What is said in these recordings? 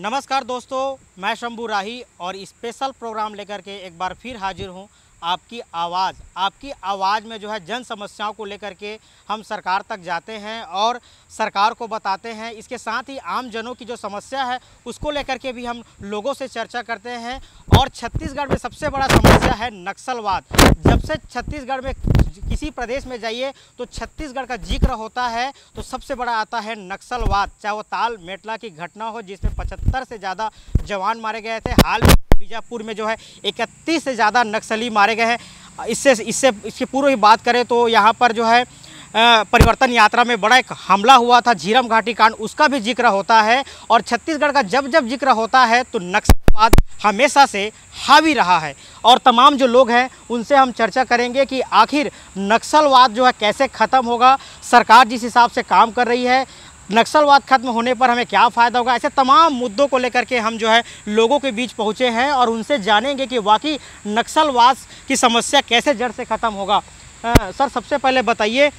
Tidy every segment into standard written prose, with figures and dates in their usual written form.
नमस्कार दोस्तों, मैं शंभू राही और स्पेशल प्रोग्राम लेकर के एक बार फिर हाजिर हूं। आपकी आवाज़ में जो है जन समस्याओं को लेकर के हम सरकार तक जाते हैं और सरकार को बताते हैं। इसके साथ ही आम जनों की जो समस्या है उसको लेकर के भी हम लोगों से चर्चा करते हैं। और छत्तीसगढ़ में सबसे बड़ा समस्या है नक्सलवाद। जब से छत्तीसगढ़ में किसी प्रदेश में जाइए तो छत्तीसगढ़ का जिक्र होता है तो सबसे बड़ा आता है नक्सलवाद। चाहे वो ताल मेटला की घटना हो जिसमें 75 से ज़्यादा जवान मारे गए थे, हाल में बीजापुर में जो है 31 से ज़्यादा नक्सली मारे गए हैं। इसकी पूर्व ही बात करें तो यहाँ पर जो है परिवर्तन यात्रा में बड़ा एक हमला हुआ था, झीरम घाटी कांड, उसका भी जिक्र होता है। और छत्तीसगढ़ का जब जब जिक्र होता है तो नक्सलवाद हमेशा से हावी रहा है। और तमाम जो लोग हैं उनसे हम चर्चा करेंगे कि आखिर नक्सलवाद जो है कैसे ख़त्म होगा, सरकार जिस हिसाब से काम कर रही है, नक्सलवाद खत्म होने पर हमें क्या फ़ायदा होगा। ऐसे तमाम मुद्दों को लेकर के हम जो है लोगों के बीच पहुँचे हैं और उनसे जानेंगे कि वाकई नक्सलवाद की समस्या कैसे जड़ से ख़त्म होगा। सर, सबसे पहले बताइए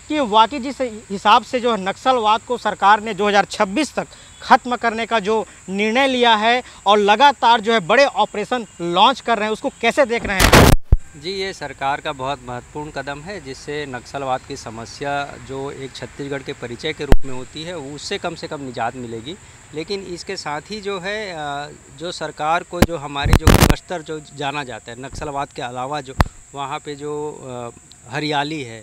कि वाकई जिस हिसाब से जो है नक्सलवाद को सरकार ने 2026 तक ख़त्म करने का जो निर्णय लिया है और लगातार जो है बड़े ऑपरेशन लॉन्च कर रहे हैं, उसको कैसे देख रहे हैं? जी, ये सरकार का बहुत महत्वपूर्ण कदम है जिससे नक्सलवाद की समस्या जो एक छत्तीसगढ़ के परिचय के रूप में होती है उससे कम से कम निजात मिलेगी। लेकिन इसके साथ ही जो है जो सरकार को जो हमारे जो बस्तर जो जाना जाता है नक्सलवाद के अलावा, जो वहाँ पे जो हरियाली है,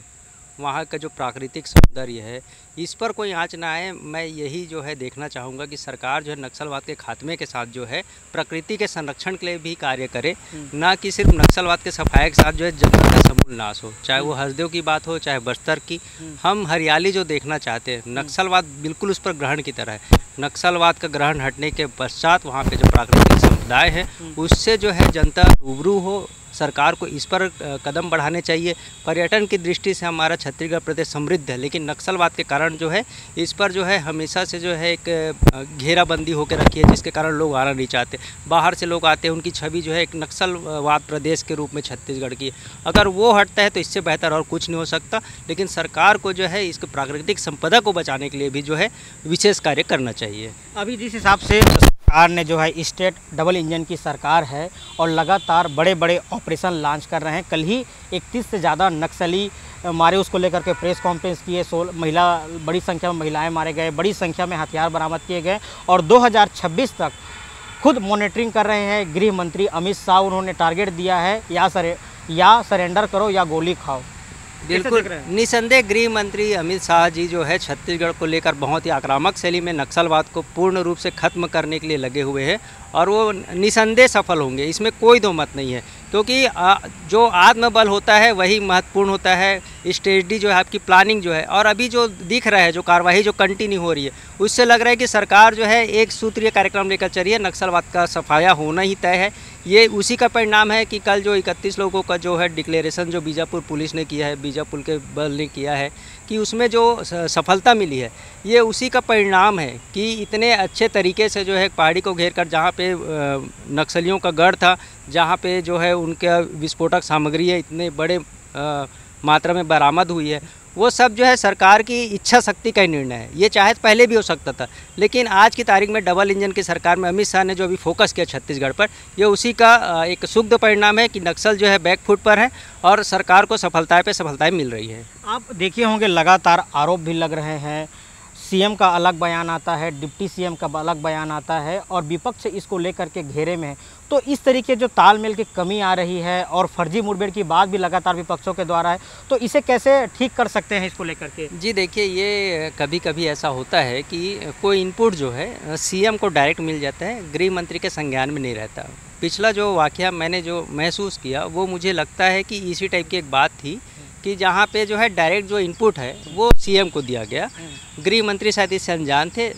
वहाँ का जो प्राकृतिक सौंदर्य है, इस पर कोई आँच ना आए। मैं यही जो है देखना चाहूँगा कि सरकार जो है नक्सलवाद के खात्मे के साथ जो है प्रकृति के संरक्षण के लिए भी कार्य करे, ना कि सिर्फ नक्सलवाद के सफाई के साथ जो है जंगल का समूल नाश हो। चाहे वो हसदेव की बात हो, चाहे बस्तर की। हम हरियाली जो देखना चाहते हैं, नक्सलवाद बिल्कुल उस पर ग्रहण की तरह है। नक्सलवाद का ग्रहण हटने के पश्चात वहाँ पे जो प्राकृतिक समुदाय है उससे जो है जनता रूबरू हो। सरकार को इस पर कदम बढ़ाने चाहिए। पर्यटन की दृष्टि से हमारा छत्तीसगढ़ प्रदेश समृद्ध है, लेकिन नक्सलवाद के कारण जो है इस पर जो है हमेशा से जो है एक घेराबंदी होकर रखी है, जिसके कारण लोग आना नहीं चाहते। बाहर से लोग आते हैं, उनकी छवि जो है एक नक्सलवाद प्रदेश के रूप में छत्तीसगढ़ की है। अगर वो हटता है तो इससे बेहतर और कुछ नहीं हो सकता। लेकिन सरकार को जो है इसके प्राकृतिक संपदा को बचाने के लिए भी जो है विशेष कार्य करना चाहिए। अभी जिस हिसाब से सरकार ने जो है स्टेट डबल इंजन की सरकार है और लगातार बड़े बड़े ऑपरेशन लॉन्च कर रहे हैं। कल ही 31 से ज़्यादा नक्सली मारे, उसको लेकर के प्रेस कॉन्फ्रेंस किए। बड़ी संख्या में महिलाएं मारे गए, बड़ी संख्या में हथियार बरामद किए गए और 2026 तक खुद मॉनिटरिंग कर रहे हैं गृह मंत्री अमित शाह। उन्होंने टारगेट दिया है या सरेंडर करो या गोली खाओ। बिल्कुल निसंदेह गृह मंत्री अमित शाह जी जो है छत्तीसगढ़ को लेकर बहुत ही आक्रामक शैली में नक्सलवाद को पूर्ण रूप से खत्म करने के लिए लगे हुए हैं और वो निसंदेह सफल होंगे, इसमें कोई दो मत नहीं है। क्योंकि जो आत्मबल होता है वही महत्वपूर्ण होता है। स्ट्रेटजी जो है, आपकी प्लानिंग जो है, और अभी जो दिख रहा है जो कार्रवाई जो कंटिन्यू हो रही है, उससे लग रहा है कि सरकार जो है एक सूत्रीय कार्यक्रम लेकर चल रही है। नक्सलवाद का सफाया होना ही तय है। ये उसी का परिणाम है कि कल जो 31 लोगों का जो है डिक्लेरेशन जो बीजापुर पुलिस ने किया है, बीजापुर के बल ने किया है, कि उसमें जो सफलता मिली है, ये उसी का परिणाम है कि इतने अच्छे तरीके से जो है पहाड़ी को घेर कर, जहाँ पे नक्सलियों का गढ़ था, जहाँ पे जो है उनका विस्फोटक सामग्री है इतने बड़े मात्रा में बरामद हुई है, वो सब जो है सरकार की इच्छा शक्ति का निर्णय है। ये चाहे तो पहले भी हो सकता था, लेकिन आज की तारीख में डबल इंजन की सरकार में अमित शाह ने जो अभी फोकस किया छत्तीसगढ़ पर, ये उसी का एक शुद्ध परिणाम है कि नक्सल जो है बैकफुट पर है और सरकार को सफलताएं पे सफलताएं मिल रही है। आप देखे होंगे लगातार आरोप भी लग रहे हैं, सीएम का अलग बयान आता है, डिप्टी सीएम का अलग बयान आता है और विपक्ष इसको लेकर के घेरे में है। तो इस तरीके जो तालमेल की कमी आ रही है और फर्जी मुठभेड़ की बात भी लगातार विपक्षों के द्वारा है, तो इसे कैसे ठीक कर सकते हैं इसको लेकर के? जी देखिए, ये कभी कभी ऐसा होता है कि कोई इनपुट जो है सीएम को डायरेक्ट मिल जाता है, गृह मंत्री के संज्ञान में नहीं रहता। पिछला जो वाक़या मैंने जो महसूस किया वो मुझे लगता है कि इसी टाइप की एक बात थी कि जहाँ पे जो है डायरेक्ट जो इनपुट है वो सीएम को दिया गया। गृह मंत्री शायद इससे अनजान थे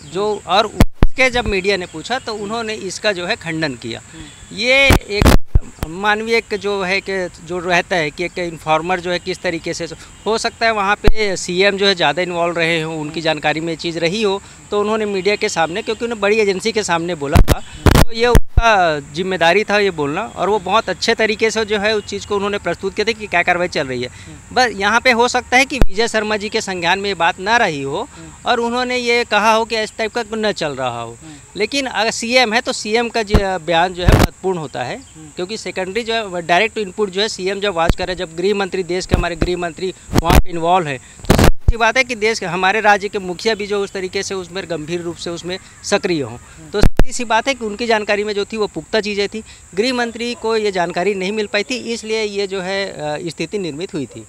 और उसके जब मीडिया ने पूछा तो उन्होंने इसका जो है खंडन किया। ये एक मानवीय एक जो है कि जो रहता है कि एक इन्फॉर्मर जो है किस तरीके से हो सकता है वहाँ पे सीएम जो है ज़्यादा इन्वॉल्व रहे हों, उनकी जानकारी में ये चीज़ रही हो, तो उन्होंने मीडिया के सामने, क्योंकि उन्हें बड़ी एजेंसी के सामने बोला था, तो ये उनका जिम्मेदारी था ये बोलना, और वो बहुत अच्छे तरीके से जो है उस चीज़ को उन्होंने प्रस्तुत किया था कि क्या कार्रवाई चल रही है। बस यहाँ पे हो सकता है कि विजय शर्मा जी के संज्ञान में ये बात ना रही हो और उन्होंने ये कहा हो कि इस टाइप का न चल रहा हो, लेकिन अगर सीएम है तो सीएम का बयान जो है महत्वपूर्ण होता है, क्योंकि सेकेंडरी जो है डायरेक्ट इनपुट जो है सीएम जब वाच करे, जब गृह मंत्री, देश के हमारे गृह मंत्री वहाँ पे इन्वॉल्व है, तो अच्छी बात है कि देश के हमारे राज्य के मुखिया भी जो उस तरीके से उसमें गंभीर रूप से उसमें सक्रिय हों। तो सीधी सी बात है कि उनकी जानकारी में जो थी वो पुख्ता चीज़ें थी, गृह मंत्री को ये जानकारी नहीं मिल पाई थी, इसलिए ये जो है स्थिति निर्मित हुई थी।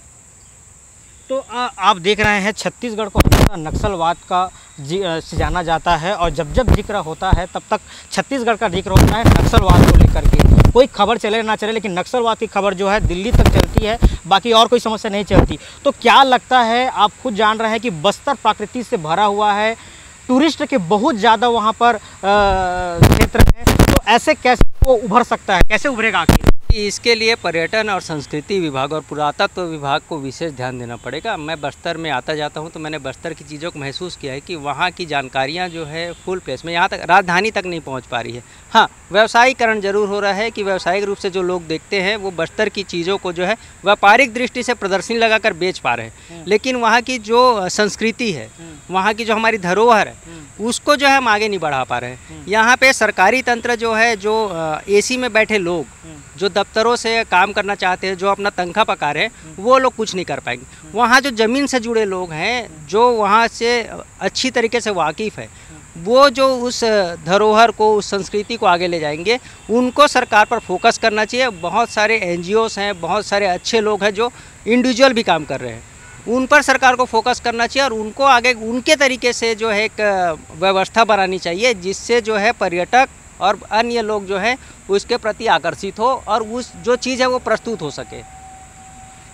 तो आप देख रहे हैं छत्तीसगढ़ को हमेशा नक्सलवाद का से जाना जाता है, और जब जब जिक्र होता है तब तक छत्तीसगढ़ का जिक्र होता है नक्सलवाद को लेकर के। कोई खबर चले ना चले, लेकिन नक्सलवाद की खबर जो है दिल्ली तक चलती है, बाकी और कोई समस्या नहीं चलती। तो क्या लगता है, आप खुद जान रहे हैं कि बस्तर प्रकृति से भरा हुआ है, टूरिस्ट के बहुत ज़्यादा वहाँ पर क्षेत्र है, तो ऐसे कैसे वो उभर सकता है, कैसे उभरेगा आखिर? इसके लिए पर्यटन और संस्कृति विभाग और पुरातत्व विभाग को विशेष ध्यान देना पड़ेगा। मैं बस्तर में आता जाता हूं, तो मैंने बस्तर की चीज़ों को महसूस किया है कि वहां की जानकारियां जो है फुल प्लेस में, यहां तक राजधानी तक नहीं पहुंच पा रही है। हाँ, व्यवसायीकरण जरूर हो रहा है कि व्यावसायिक रूप से जो लोग देखते हैं वो बस्तर की चीज़ों को जो है व्यापारिक दृष्टि से प्रदर्शनी लगाकर बेच पा रहे हैं, लेकिन वहाँ की जो संस्कृति है, वहाँ की जो हमारी धरोहर है, उसको जो है हम आगे नहीं बढ़ा पा रहे हैं। यहाँ पे सरकारी तंत्र जो है, जो एसी में बैठे लोग जो दफ्तरों से काम करना चाहते हैं, जो अपना तनख्वाह पका रहे हैं, वो लोग कुछ नहीं कर पाएंगे। वहाँ जो ज़मीन से जुड़े लोग हैं, जो वहाँ से अच्छी तरीके से वाकिफ़ है, वो जो उस धरोहर को, उस संस्कृति को आगे ले जाएंगे, उनको सरकार पर फोकस करना चाहिए। बहुत सारे NGOs हैं, बहुत सारे अच्छे लोग हैं जो इंडिविजुअल भी काम कर रहे हैं, उन पर सरकार को फोकस करना चाहिए और उनको आगे उनके तरीके से जो है एक व्यवस्था बनानी चाहिए, जिससे जो है पर्यटक और अन्य लोग जो है उसके प्रति आकर्षित हो और उस जो चीज़ है वो प्रस्तुत हो सके।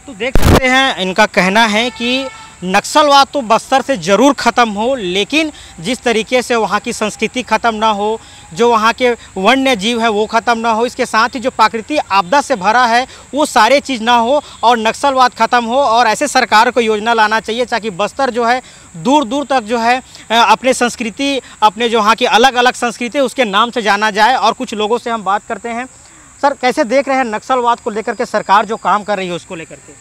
तो देख सकते हैं, इनका कहना है कि नक्सलवाद तो बस्तर से ज़रूर ख़त्म हो, लेकिन जिस तरीके से वहाँ की संस्कृति ख़त्म ना हो, जो वहाँ के वन्य जीव है वो ख़त्म ना हो, इसके साथ ही जो प्राकृतिक आपदा से भरा है वो सारे चीज़ ना हो और नक्सलवाद ख़त्म हो। और ऐसे सरकार को योजना लाना चाहिए ताकि बस्तर जो है दूर दूर तक जो है अपने संस्कृति, अपने जो वहाँ की अलग अलग संस्कृति उसके नाम से जाना जाए। और कुछ लोगों से हम बात करते हैं। सर, कैसे देख रहे हैं नक्सलवाद को लेकर के सरकार जो काम कर रही है उसको लेकर के?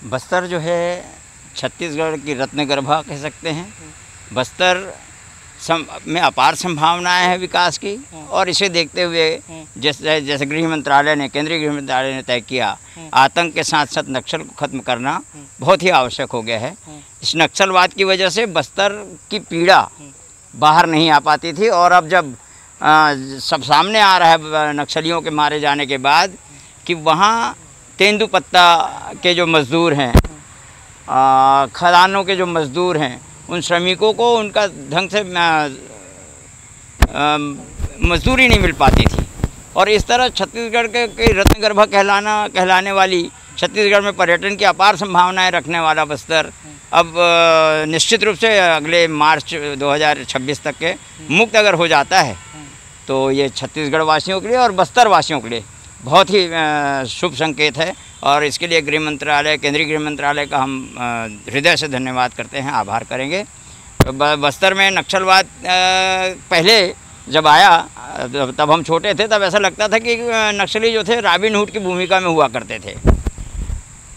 बस्तर जो है छत्तीसगढ़ की रत्नगर्भा कह सकते हैं। बस्तर में अपार संभावनाएं हैं विकास की, और इसे देखते हुए जैसे गृह मंत्रालय ने, केंद्रीय गृह मंत्रालय ने तय किया, आतंक के साथ साथ नक्सल को ख़त्म करना बहुत ही आवश्यक हो गया है। इस नक्सलवाद की वजह से बस्तर की पीड़ा बाहर नहीं आ पाती थी, और अब जब सब सामने आ रहा है नक्सलियों के मारे जाने के बाद कि वहाँ तेंदुपत्ता के जो मज़दूर हैं, खदानों के जो मज़दूर हैं, उन श्रमिकों को उनका ढंग से मजदूरी नहीं मिल पाती थी। और इस तरह छत्तीसगढ़ के रत्नगर्भा कहलाने वाली, छत्तीसगढ़ में पर्यटन की अपार संभावनाएं रखने वाला बस्तर अब निश्चित रूप से अगले मार्च 2026 तक के मुक्त अगर हो जाता है तो ये छत्तीसगढ़ वासियों के लिए और बस्तर वासियों के लिए बहुत ही शुभ संकेत है। और इसके लिए गृह मंत्रालय, केंद्रीय गृह मंत्रालय का हम हृदय से धन्यवाद करते हैं, आभार करेंगे। बस्तर में नक्सलवाद पहले जब आया तब हम छोटे थे, तब ऐसा लगता था कि नक्सली जो थे रॉबिन हुड की भूमिका में हुआ करते थे,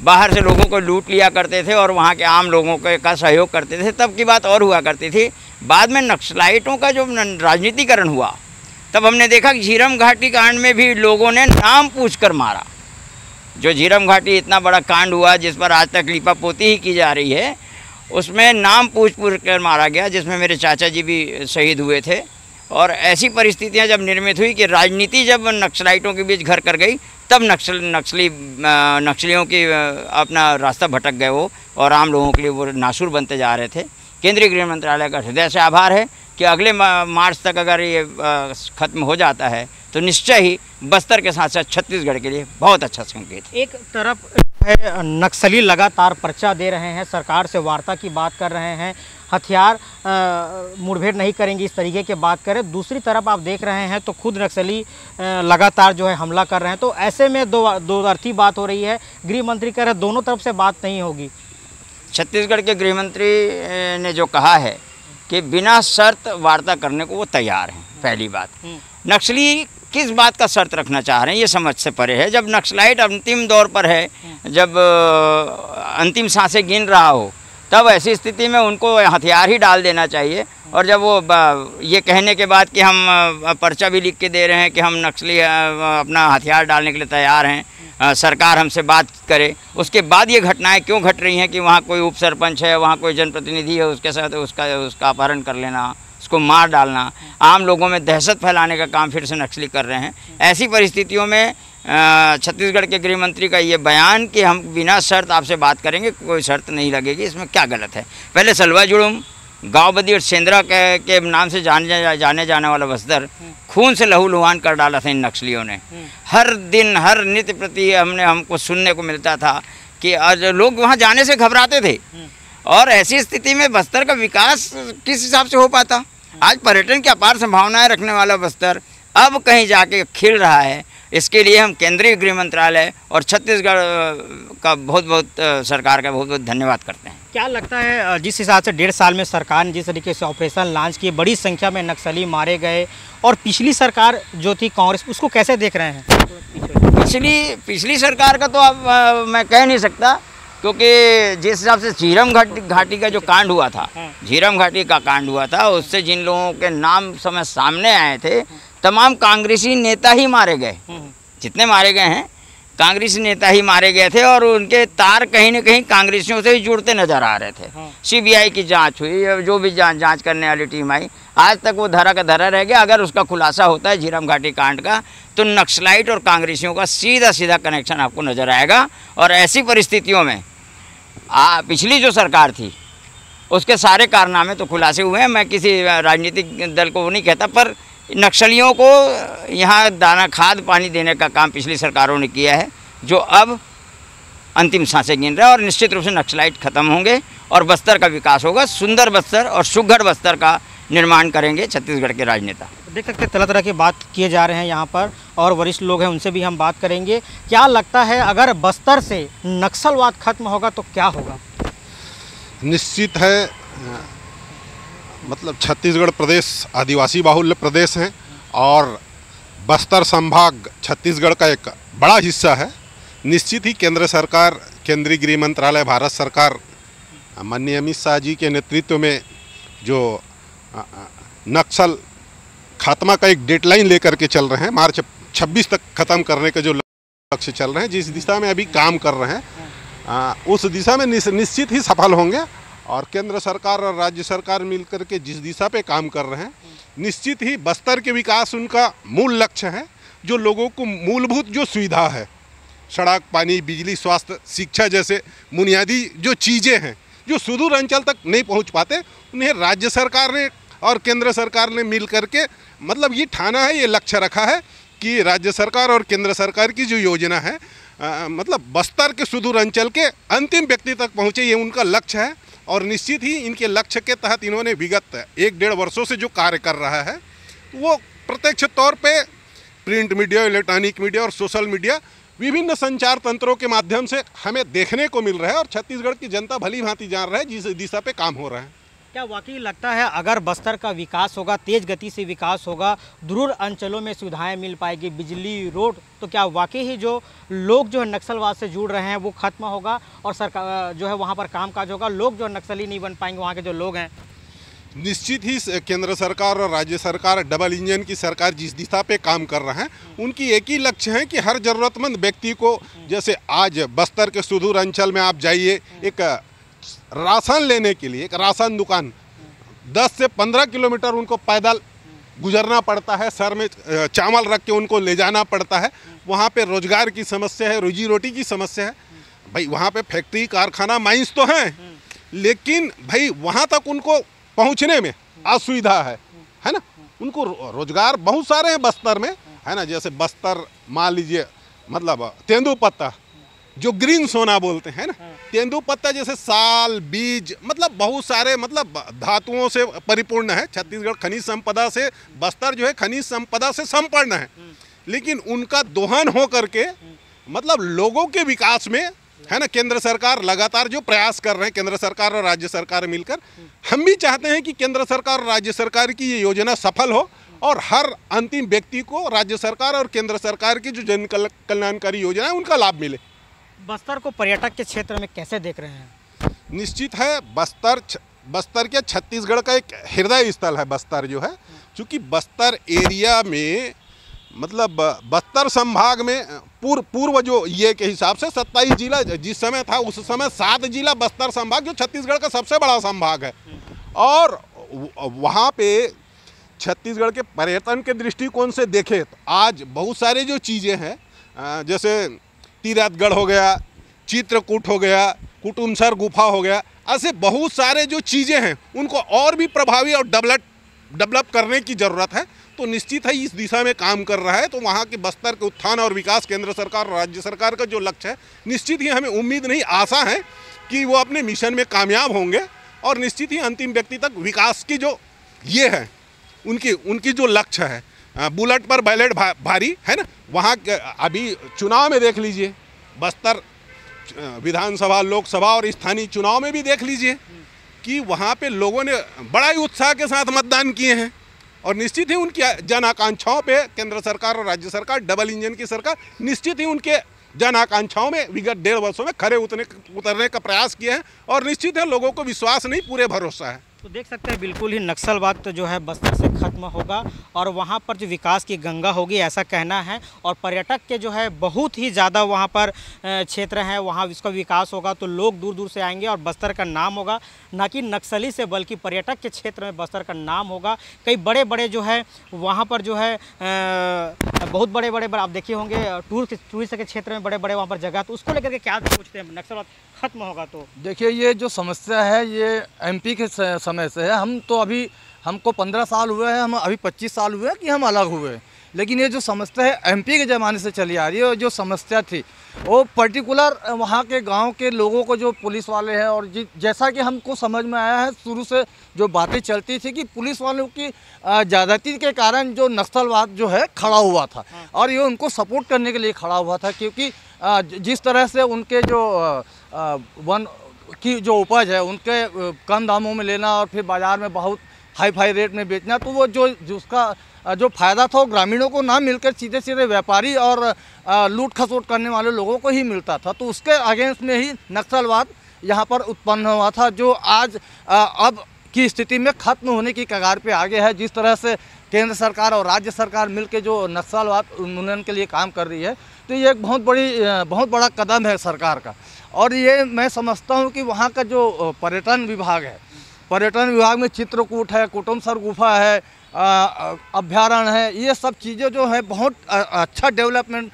बाहर से लोगों को लूट लिया करते थे और वहाँ के आम लोगों का सहयोग करते थे। तब की बात और हुआ करती थी। बाद में नक्सलाइटों का जो राजनीतिकरण हुआ, तब हमने देखा कि झीरम घाटी कांड में भी लोगों ने नाम पूछकर मारा। जो झीरम घाटी इतना बड़ा कांड हुआ जिस पर आज तक लीपापोती ही की जा रही है, उसमें नाम पूछ कर मारा गया, जिसमें मेरे चाचा जी भी शहीद हुए थे। और ऐसी परिस्थितियां जब निर्मित हुई कि राजनीति जब नक्सलाइटों के बीच घर कर गई, तब नक्सलियों की अपना रास्ता भटक गए वो, और आम लोगों के लिए वो नासूर बनते जा रहे थे। केंद्रीय गृह मंत्रालय का हृदय से आभार है कि अगले मार्च तक अगर ये ख़त्म हो जाता है तो निश्चय ही बस्तर के साथ साथ छत्तीसगढ़ के लिए बहुत अच्छा संकेत है। एक तरफ है नक्सली लगातार पर्चा दे रहे हैं, सरकार से वार्ता की बात कर रहे हैं, हथियार मुठभेड़ नहीं करेंगे इस तरीके की बात करें। दूसरी तरफ आप देख रहे हैं तो खुद नक्सली लगातार जो है हमला कर रहे हैं। तो ऐसे में दो अर्थी बात हो रही है। गृह मंत्री कह रहे दोनों तरफ से बात नहीं होगी। छत्तीसगढ़ के गृह मंत्री ने जो कहा है कि बिना शर्त वार्ता करने को वो तैयार हैं। पहली बात, नक्सली किस बात का शर्त रखना चाह रहे हैं ये समझ से परे है। जब नक्सलाइट अंतिम दौर पर है, जब अंतिम सांसें गिन रहा हो, तब ऐसी स्थिति में उनको हथियार ही डाल देना चाहिए। और जब वो ये कहने के बाद कि हम पर्चा भी लिख के दे रहे हैं कि हम नक्सली अपना हथियार डालने के लिए तैयार हैं, सरकार हमसे बात करे, उसके बाद ये घटनाएं क्यों घट रही हैं कि वहाँ कोई उप सरपंच है, वहाँ कोई जनप्रतिनिधि है, उसके साथ उसका अपहरण कर लेना, उसको मार डालना, आम लोगों में दहशत फैलाने का काम फिर से नक्सली कर रहे हैं। ऐसी परिस्थितियों में छत्तीसगढ़ के गृह मंत्री का ये बयान कि हम बिना शर्त आपसे बात करेंगे, कोई शर्त नहीं लगेगी, इसमें क्या गलत है? पहले सलवा जुड़ुम, गाँव बदी और सेंद्रा के नाम से जाने जाने वाला बस्तर खून से लहूलुहान कर डाला था इन नक्सलियों ने। हर दिन हर नित्य प्रति हमको सुनने को मिलता था कि आज लोग वहाँ जाने से घबराते थे। और ऐसी स्थिति में बस्तर का विकास किस हिसाब से हो पाता? आज पर्यटन की अपार संभावनाएं रखने वाला बस्तर अब कहीं जाके खिल रहा है। इसके लिए हम केंद्रीय गृह मंत्रालय और छत्तीसगढ़ का बहुत सरकार का बहुत धन्यवाद करते हैं। क्या लगता है जिस हिसाब से 1.5 साल में सरकार ने जिस तरीके से ऑपरेशन लॉन्च किए, बड़ी संख्या में नक्सली मारे गए, और पिछली सरकार जो थी कांग्रेस, उसको कैसे देख रहे हैं? पिछली सरकार का तो अब मैं कह नहीं सकता, क्योंकि जिस हिसाब से झीरम घाटी का जो कांड हुआ था, झीरम घाटी का कांड हुआ था, उससे जिन लोगों के नाम समय सामने आए थे, तमाम कांग्रेसी नेता ही मारे गए। जितने मारे गए हैं कांग्रेसी नेता ही मारे गए थे, और उनके तार कहीं न कहीं कांग्रेसियों से ही जुड़ते नजर आ रहे थे। सीबीआई की जांच हुई, जो भी जांच करने वाली टीम आई, आज तक वो धरा का धरा रह गया। अगर उसका खुलासा होता है झीरम घाटी कांड का, तो नक्सलाइट और कांग्रेसियों का सीधा कनेक्शन आपको नजर आएगा। और ऐसी परिस्थितियों में पिछली जो सरकार थी उसके सारे कारनामे तो खुलासे हुए हैं। मैं किसी राजनीतिक दल को वो नहीं कहता, पर नक्सलियों को यहाँ दाना खाद पानी देने का काम पिछली सरकारों ने किया है, जो अब अंतिम सांसें गिन रहा है। और निश्चित रूप से नक्सलाइट खत्म होंगे और बस्तर का विकास होगा। सुंदर बस्तर और सुघड़ बस्तर का निर्माण करेंगे छत्तीसगढ़ के राजनेता। देख सकते हैं तरह की बात किए जा रहे हैं यहाँ पर, और वरिष्ठ लोग हैं, उनसे भी हम बात करेंगे। क्या लगता है अगर बस्तर से नक्सलवाद खत्म होगा तो क्या होगा? निश्चित है, मतलब छत्तीसगढ़ प्रदेश आदिवासी बाहुल्य प्रदेश है और बस्तर संभाग छत्तीसगढ़ का एक बड़ा हिस्सा है। निश्चित ही केंद्र सरकार, केंद्रीय गृह मंत्रालय, भारत सरकार माननीय अमित शाह जी के नेतृत्व में जो नक्सल खात्मा का एक डेडलाइन लेकर के चल रहे हैं, मार्च 26 तक ख़त्म करने के जो लक्ष्य चल रहे हैं, जिस दिशा में अभी काम कर रहे हैं, उस दिशा में निश्चित ही सफल होंगे। और केंद्र सरकार और राज्य सरकार मिलकर के जिस दिशा पे काम कर रहे हैं, निश्चित ही बस्तर के विकास उनका मूल लक्ष्य है। जो लोगों को मूलभूत जो सुविधा है, सड़क, पानी, बिजली, स्वास्थ्य, शिक्षा जैसे बुनियादी जो चीज़ें हैं, जो सुदूर अंचल तक नहीं पहुंच पाते, उन्हें राज्य सरकार ने और केंद्र सरकार ने मिल करके मतलब ये ठाना है, ये लक्ष्य रखा है कि राज्य सरकार और केंद्र सरकार की जो योजना है, मतलब बस्तर के सुदूर अंचल के अंतिम व्यक्ति तक पहुँचे, ये उनका लक्ष्य है। और निश्चित ही इनके लक्ष्य के तहत इन्होंने विगत 1-1.5 वर्षों से जो कार्य कर रहा है, वो प्रत्यक्ष तौर पे प्रिंट मीडिया, इलेक्ट्रॉनिक मीडिया और सोशल मीडिया, विभिन्न संचार तंत्रों के माध्यम से हमें देखने को मिल रहा है। और छत्तीसगढ़ की जनता भली भांति जान रहा है जिस दिशा पे काम हो रहा है। क्या वाकई लगता है अगर बस्तर का विकास होगा, तेज गति से विकास होगा, दूर अंचलों में सुविधाएं मिल पाएगी, बिजली, रोड, तो क्या वाकई ही जो लोग जो है नक्सलवाद से जुड़ रहे हैं वो खत्म होगा और सरकार जो है वहाँ पर कामकाज होगा, लोग जो नक्सली नहीं बन पाएंगे वहाँ के जो लोग हैं? निश्चित ही केंद्र सरकार और राज्य सरकार, डबल इंजन की सरकार जिस दिशा पे काम कर रहे हैं, उनकी एक ही लक्ष्य है कि हर जरूरतमंद व्यक्ति को, जैसे आज बस्तर के सुदूर अंचल में आप जाइए, एक राशन लेने के लिए एक राशन दुकान 10 से 15 किलोमीटर उनको पैदल गुजरना पड़ता है, सर में चावल रख के उनको ले जाना पड़ता है। वहाँ पे रोजगार की समस्या है, रोजी रोटी की समस्या है। भाई वहाँ पे फैक्ट्री, कारखाना, माइंस तो हैं, लेकिन भाई वहाँ तक उनको पहुँचने में असुविधा है ना। उनको रोजगार बहुत सारे हैं बस्तर में, है ना। जैसे बस्तर मान लीजिए, मतलब तेंदुपत्ता जो ग्रीन सोना बोलते हैं ना, तेंदुपत्ता जैसे साल, बीज, मतलब बहुत सारे मतलब धातुओं से परिपूर्ण है। छत्तीसगढ़ खनिज संपदा से, बस्तर जो है खनिज संपदा से संपन्न है, लेकिन उनका दोहन हो करके मतलब लोगों के विकास में है ना। केंद्र सरकार लगातार जो प्रयास कर रहे हैं, केंद्र सरकार और राज्य सरकार मिलकर, हम भी चाहते हैं कि केंद्र सरकार और राज्य सरकार की ये योजना सफल हो और हर अंतिम व्यक्ति को राज्य सरकार और केंद्र सरकार की जो जन कल्याणकारी योजना है उनका लाभ मिले। बस्तर को पर्यटक के क्षेत्र में कैसे देख रहे हैं? निश्चित है, बस्तर के छत्तीसगढ़ का एक हृदय स्थल है बस्तर जो है, क्योंकि बस्तर एरिया में मतलब बस्तर संभाग में पूर्व जो ये के हिसाब से 27 जिला जिस समय था, उस समय 7 जिला बस्तर संभाग जो छत्तीसगढ़ का सबसे बड़ा संभाग है। और वहाँ पे छत्तीसगढ़ के पर्यटन के दृष्टिकोण से देखें तो आज बहुत सारे जो चीज़ें हैं, जैसे तीरथगढ़ हो गया, चित्रकूट हो गया, कुटुमसर गुफा हो गया, ऐसे बहुत सारे जो चीज़ें हैं उनको और भी प्रभावी और डेवलप करने की ज़रूरत है। तो निश्चित है इस दिशा में काम कर रहा है। तो वहाँ के बस्तर के उत्थान और विकास केंद्र सरकार और राज्य सरकार का जो लक्ष्य है, निश्चित ही हमें उम्मीद नहीं, आशा है कि वो अपने मिशन में कामयाब होंगे और निश्चित ही अंतिम व्यक्ति तक विकास की जो ये है उनकी जो लक्ष्य है, बुलेट पर बैलेट भारी है ना। वहाँ अभी चुनाव में देख लीजिए, बस्तर विधानसभा, लोकसभा और स्थानीय चुनाव में भी देख लीजिए कि वहाँ पे लोगों ने बड़ा ही उत्साह के साथ मतदान किए हैं। और निश्चित ही उनकी जन आकांक्षाओं पे केंद्र सरकार और राज्य सरकार, डबल इंजन की सरकार, निश्चित ही उनके जन आकांक्षाओं में विगत 1.5 वर्षों में खरे उतरने का प्रयास किया है। और निश्चित है लोगों को विश्वास नहीं, पूरे भरोसा है। तो देख सकते हैं बिल्कुल ही नक्सलवाद तो जो है बस्तर से खत्म होगा और वहाँ पर जो विकास की गंगा होगी, ऐसा कहना है। और पर्यटक के जो है बहुत ही ज़्यादा वहाँ पर क्षेत्र हैं, वहाँ इसका विकास होगा तो लोग दूर दूर से आएंगे और बस्तर का नाम होगा, ना कि नक्सली से बल्कि पर्यटक के क्षेत्र में बस्तर का नाम होगा। कई बड़े बड़े जो है वहाँ पर जो है बहुत बड़े बड़े आप देखे होंगे टूरिस्ट के क्षेत्र में बड़े बड़े वहाँ पर जगह, तो उसको लेकर के क्या सोचते हैं नक्सलवाद खत्म होगा तो? देखिए, ये जो समस्या है ये एमपी के समय से है। हम तो अभी हमको 15 साल हुए हैं, हम अभी 25 साल हुए कि हम अलग हुए, लेकिन ये जो समस्या है एमपी के ज़माने से चली आ रही है। जो समस्या थी वो पर्टिकुलर वहाँ के गांव के लोगों को, जो पुलिस वाले हैं, और जैसा कि हमको समझ में आया है शुरू से जो बातें चलती थी कि पुलिस वालों की ज़्यादती के कारण जो नक्सलवाद जो है खड़ा हुआ था और ये उनको सपोर्ट करने के लिए खड़ा हुआ था, क्योंकि जिस तरह से उनके जो वन की जो उपज है उनके कम दामों में लेना और फिर बाज़ार में बहुत हाई रेट में बेचना, तो वो जो उसका जो फ़ायदा था वो ग्रामीणों को ना मिलकर सीधे सीधे व्यापारी और लूट खसोट करने वाले लोगों को ही मिलता था। तो उसके अगेंस्ट में ही नक्सलवाद यहाँ पर उत्पन्न हुआ था, जो आज अब की स्थिति में ख़त्म होने की कगार पे आगे है। जिस तरह से केंद्र सरकार और राज्य सरकार मिलकर जो नक्सलवाद उन्मूलन के लिए काम कर रही है, तो ये एक बहुत बड़ा कदम है सरकार का। और ये मैं समझता हूँ कि वहाँ का जो पर्यटन विभाग है, पर्यटन विभाग में चित्रकूट है, कुटुमसर गुफा है, अभ्यारण्य है, ये सब चीज़ें जो है बहुत अच्छा डेवलपमेंट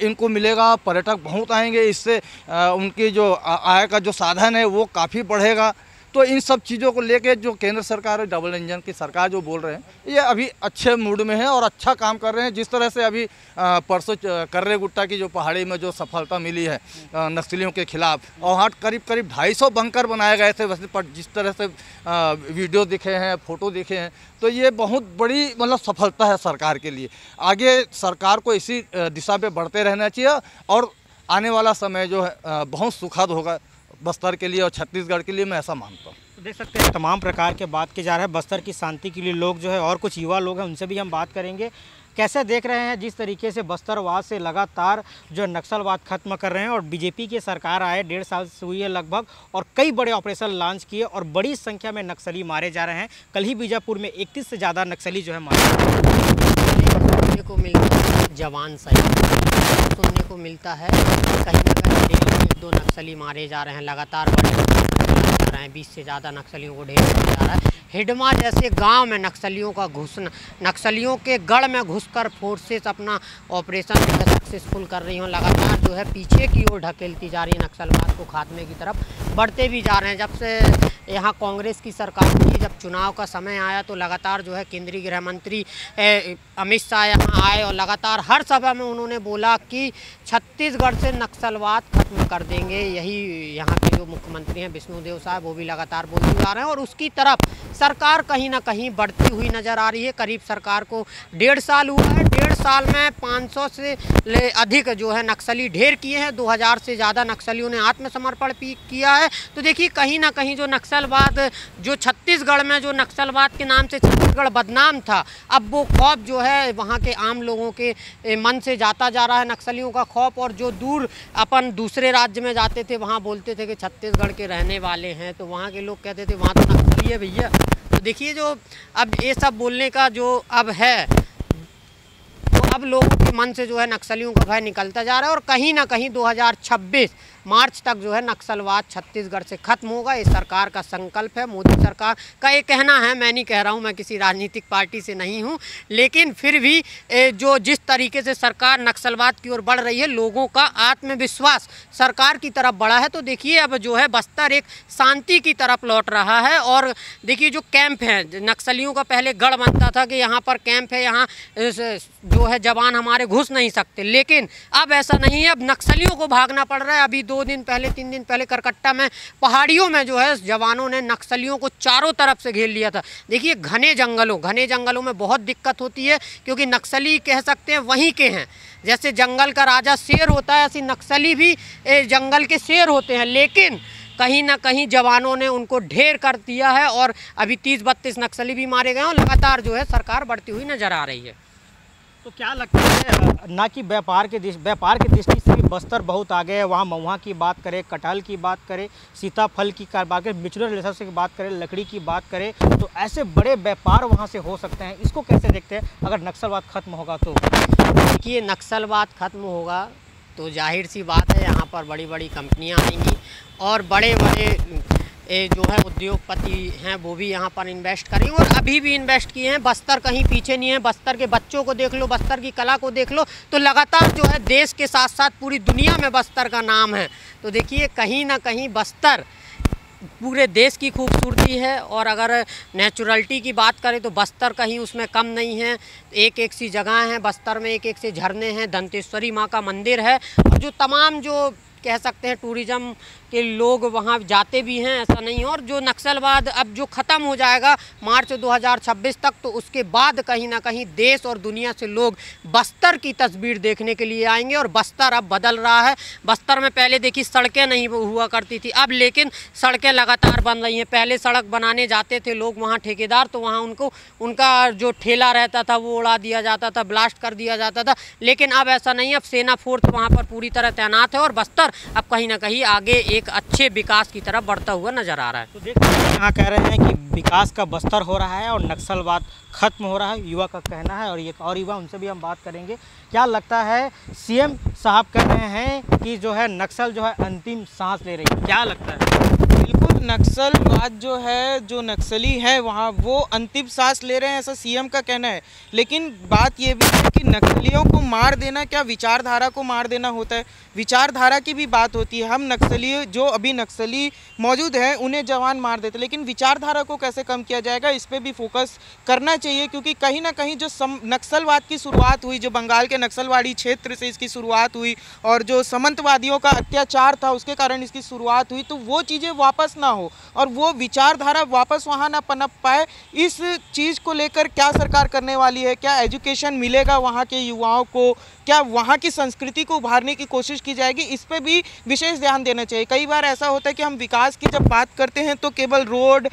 इनको मिलेगा। पर्यटक बहुत आएंगे, इससे उनकी जो आय का जो साधन है वो काफ़ी बढ़ेगा। तो इन सब चीज़ों को लेके जो केंद्र सरकार और डबल इंजन की सरकार जो बोल रहे हैं, ये अभी अच्छे मूड में है और अच्छा काम कर रहे हैं। जिस तरह से अभी परसों कर्रे गुट्टा की जो पहाड़ी में जो सफलता मिली है नक्सलियों के खिलाफ, और वहाँ करीब 250 बंकर बनाए गए थे वैसे, पर जिस तरह से वीडियो दिखे हैं, फ़ोटो दिखे हैं, तो ये बहुत बड़ी मतलब सफलता है सरकार के लिए। आगे सरकार को इसी दिशा पे बढ़ते रहना चाहिए और आने वाला समय जो है बहुत सुखद होगा बस्तर के लिए और छत्तीसगढ़ के लिए, मैं ऐसा मानता हूँ। तो देख सकते हैं तमाम प्रकार के बात की जा रहा है बस्तर की शांति के लिए लोग जो है, और कुछ युवा लोग हैं उनसे भी हम बात करेंगे कैसे देख रहे हैं जिस तरीके से बस्तरवाद से लगातार जो नक्सलवाद खत्म कर रहे हैं। और बीजेपी की सरकार आए 1.5 साल से हुई है लगभग, और कई बड़े ऑपरेशन लॉन्च किए और बड़ी संख्या में नक्सली मारे जा रहे हैं। कल ही बीजापुर में 31 से ज़्यादा नक्सली जो है सुनने को मिलता है, जवान सही सुनने को मिलता है, कहीं ना कहीं डेली 1-2 नक्सली मारे जा रहे हैं, लगातार बड़े जा रहे हैं, 20 से ज़्यादा नक्सलियों को ढेर किया जा रहा है। हिडमा जैसे गांव में नक्सलियों का घुसना, नक्सलियों के गढ़ में घुसकर फोर्सेस अपना ऑपरेशन सक्सेसफुल कर रही हों, लगातार जो है पीछे की ओर ढकेलती जा रही है, नक्सलवाद को खात्मे की तरफ बढ़ते भी जा रहे हैं। जब से यहाँ कांग्रेस की सरकार थी, जब चुनाव का समय आया तो लगातार जो है केंद्रीय गृह मंत्री अमित शाह यहाँ आए और लगातार हर सभा में उन्होंने बोला कि छत्तीसगढ़ से नक्सलवाद खत्म कर देंगे। यही यहाँ के जो मुख्यमंत्री हैं विष्णुदेव साहब, वो भी लगातार बोलते जा रहे हैं और उसकी तरफ सरकार कहीं ना कहीं बढ़ती हुई नज़र आ रही है। करीब सरकार को 1.5 साल हुआ है। 1.5 साल में 500 से अधिक जो है नक्सली ढेर किए हैं। 2000 से ज़्यादा नक्सलियों ने आत्मसमर्पण किया है। तो देखिए कहीं ना कहीं जो नक्सलवाद, जो छत्तीसगढ़ में जो नक्सलवाद के नाम से छत्तीसगढ़ बदनाम था, अब वो खौफ जो है वहाँ के आम लोगों के मन से जाता जा रहा है, नक्सलियों का खौफ। और जो दूर अपन दूसरे राज्य में जाते थे, वहाँ बोलते थे कि छत्तीसगढ़ के रहने वाले हैं, तो वहाँ के लोग कहते थे वहाँ तो नक्सली है भैया। तो देखिए जो अब ये सब बोलने का जो अब है, तो अब लोगों के मन से जो है नक्सलियों का भय निकलता जा रहा है। और कहीं ना कहीं 2026 मार्च तक जो है नक्सलवाद छत्तीसगढ़ से खत्म होगा। ये सरकार का संकल्प है, मोदी सरकार का ये कहना है। मैं नहीं कह रहा हूँ, मैं किसी राजनीतिक पार्टी से नहीं हूँ, लेकिन फिर भी जो जिस तरीके से सरकार नक्सलवाद की ओर बढ़ रही है, लोगों का आत्मविश्वास सरकार की तरफ बढ़ा है। तो देखिए अब जो है बस्तर एक शांति की तरफ लौट रहा है। और देखिए जो कैंप है, नक्सलियों का पहले गढ़ बनता था कि यहाँ पर कैंप है, यहाँ जो है जवान हमारे घुस नहीं सकते, लेकिन अब ऐसा नहीं है। अब नक्सलियों को भागना पड़ रहा है। अभी 2 दिन पहले 3 दिन पहले करकट्टा में पहाड़ियों में जो है जवानों ने नक्सलियों को चारों तरफ से घेर लिया था। देखिए घने जंगलों में बहुत दिक्कत होती है, क्योंकि नक्सली कह सकते हैं वहीं के हैं। जैसे जंगल का राजा शेर होता है, ऐसे नक्सली भी जंगल के शेर होते हैं, लेकिन कहीं ना कहीं जवानों ने उनको ढेर कर दिया है। और अभी 30-32 नक्सली भी मारे गए हैं। और लगातार जो है सरकार बढ़ती हुई नजर आ रही है। तो क्या लगता है, ना कि व्यापार की दृष्टि से भी बस्तर बहुत आगे है। वहाँ महुआ की बात करें, कटहल की बात करें, सीताफल की बात करें, म्यूचुअल रिलेशनशिप की बात करें, लकड़ी की बात करें, तो ऐसे बड़े व्यापार वहाँ से हो सकते हैं। इसको कैसे देखते हैं अगर नक्सलवाद खत्म होगा तो? देखिए नक्सलवाद खत्म होगा तो जाहिर सी बात है, यहाँ पर बड़ी बड़ी कंपनियाँ आएंगी और बड़े जो है उद्योगपति हैं वो भी यहाँ पर इन्वेस्ट करेंगे। और अभी भी इन्वेस्ट किए हैं। बस्तर कहीं पीछे नहीं है। बस्तर के बच्चों को देख लो, बस्तर की कला को देख लो, तो लगातार जो है देश के साथ साथ पूरी दुनिया में बस्तर का नाम है। तो देखिए कहीं ना कहीं बस्तर पूरे देश की खूबसूरती है। और अगर नेचुरलिटी की बात करें तो बस्तर कहीं उसमें कम नहीं है। एक सी जगह हैं बस्तर में, एक से झरने हैं, दंतेश्वरी माँ का मंदिर है। और जो तमाम जो कह सकते हैं टूरिज़्म के लोग वहाँ जाते भी हैं, ऐसा नहीं है। और जो नक्सलवाद अब जो ख़त्म हो जाएगा मार्च 2026 तक, तो उसके बाद कहीं ना कहीं देश और दुनिया से लोग बस्तर की तस्वीर देखने के लिए आएंगे। और बस्तर अब बदल रहा है। बस्तर में पहले देखिए सड़कें नहीं हुआ करती थी, अब लेकिन सड़कें लगातार बन रही हैं। पहले सड़क बनाने जाते थे लोग वहाँ ठेकेदार, तो वहाँ उनका जो ठेला रहता था वो उड़ा दिया जाता था, ब्लास्ट कर दिया जाता था। लेकिन अब ऐसा नहीं है। अब सेना फोर्स वहाँ पर पूरी तरह तैनात है और बस्तर अब कहीं ना कहीं आगे एक अच्छे विकास की तरफ बढ़ता हुआ नजर आ रहा है। तो देखिए यहाँ कह रहे हैं कि विकास का बस्तर हो रहा है और नक्सलवाद खत्म हो रहा है, युवा का कहना है। और एक और युवा, उनसे भी हम बात करेंगे। क्या लगता है, सीएम साहब कह रहे हैं कि जो है नक्सल जो है अंतिम सांस ले रही है, क्या लगता है? बिल्कुल, नक्सलवाद जो है, जो नक्सली है वहाँ वो अंतिम सांस ले रहे हैं, ऐसा सीएम का कहना है। लेकिन बात ये भी है कि नक्सलियों को मार देना क्या विचारधारा को मार देना होता है? विचारधारा की भी बात होती है। हम नक्सली जो अभी नक्सली मौजूद हैं उन्हें जवान मार देते, लेकिन विचारधारा को कैसे कम किया जाएगा इस पर भी फोकस करना चाहिए। क्योंकि कहीं ना कहीं जो नक्सलवाद की शुरुआत हुई, जो बंगाल के नक्सलवाड़ी क्षेत्र से इसकी शुरुआत हुई और जो सामंतवादियों का अत्याचार था उसके कारण इसकी शुरुआत हुई, तो वो चीज़ें वापस ना हो और वो विचारधारा वापस वहाँ ना पनप पाए। इस चीज़ को लेकर क्या सरकार करने वाली है? क्या एजुकेशन मिलेगा वहाँ के युवाओं को? क्या वहाँ की संस्कृति को उभारने की कोशिश की जाएगी? इस पे भी विशेष ध्यान देना चाहिए। कई बार ऐसा होता है कि हम विकास की जब बात करते हैं तो केवल रोड,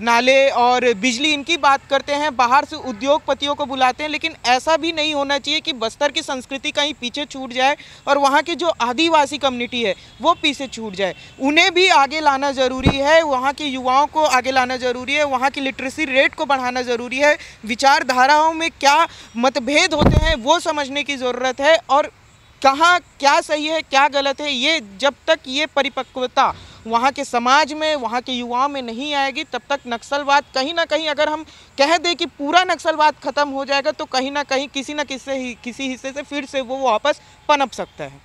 नाले और बिजली इनकी बात करते हैं, बाहर से उद्योगपतियों को बुलाते हैं, लेकिन ऐसा भी नहीं होना चाहिए कि बस्तर की संस्कृति कहीं पीछे छूट जाए और वहाँ की जो आदिवासी कम्युनिटी है वो पीछे छूट जाए। उन्हें भी आगे लाना ज़रूरी है, वहाँ के युवाओं को आगे लाना ज़रूरी है, वहाँ की लिटरेसी रेट को बढ़ाना ज़रूरी है। विचारधाराओं में क्या मतभेद होते हैं वो समझने की ज़रूरत है और कहाँ क्या सही है क्या गलत है, ये जब तक ये परिपक्वता वहाँ के समाज में, वहाँ के युवाओं में नहीं आएगी तब तक नक्सलवाद कहीं ना कहीं, अगर हम कह दें कि पूरा नक्सलवाद ख़त्म हो जाएगा तो कहीं ना कहीं किसी हिस्से से फिर से वो वापस पनप सकता है।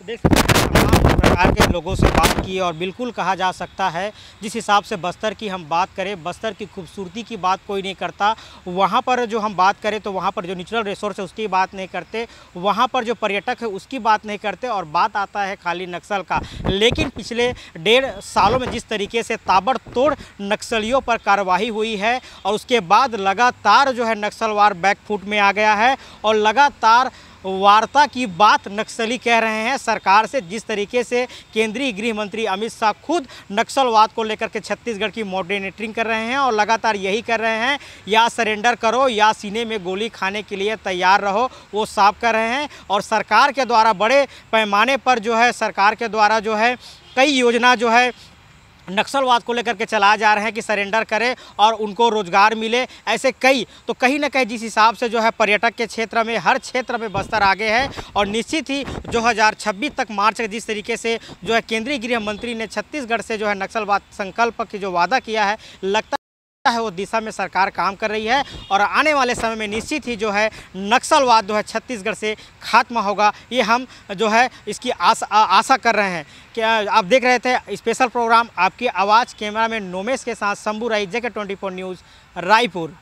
देख सकते हैं प्रकार के लोगों से बात की और बिल्कुल कहा जा सकता है जिस हिसाब से बस्तर की हम बात करें, बस्तर की खूबसूरती की बात कोई नहीं करता। वहाँ पर जो हम बात करें तो वहाँ पर जो नेचुरल रिसोर्स है उसकी बात नहीं करते, वहाँ पर जो पर्यटक है उसकी बात नहीं करते और बात आता है खाली नक्सल का। लेकिन पिछले 1.5 सालों में जिस तरीके से ताबड़तोड़ नक्सलियों पर कार्रवाई हुई है और उसके बाद लगातार जो है नक्सलवार बैकफुट में आ गया है और लगातार वार्ता की बात नक्सली कह रहे हैं सरकार से। जिस तरीके से केंद्रीय गृह मंत्री अमित शाह खुद नक्सलवाद को लेकर के छत्तीसगढ़ की मॉनिटरिंग कर रहे हैं और लगातार यही कर रहे हैं, या सरेंडर करो या सीने में गोली खाने के लिए तैयार रहो, वो साफ कर रहे हैं। और सरकार के द्वारा बड़े पैमाने पर जो है सरकार के द्वारा जो है कई योजना जो है नक्सलवाद को लेकर के चलाए जा रहे हैं कि सरेंडर करें और उनको रोजगार मिले। ऐसे कई तो कहीं ना कहीं जिस हिसाब से जो है पर्यटक के क्षेत्र में हर क्षेत्र में बस्तर आगे है और निश्चित ही 2026 तक मार्च जिस तरीके से जो है केंद्रीय गृह मंत्री ने छत्तीसगढ़ से जो है नक्सलवाद संकल्प की जो वादा किया है, लगता है वो दिशा में सरकार काम कर रही है और आने वाले समय में निश्चित ही जो है नक्सलवाद जो है छत्तीसगढ़ से खात्मा होगा, ये हम जो है इसकी आशा कर रहे हैं। क्या आप देख रहे थे स्पेशल प्रोग्राम आपकी आवाज़, कैमरा में नोमेश के साथ शंभू राही, JK24 न्यूज़, रायपुर।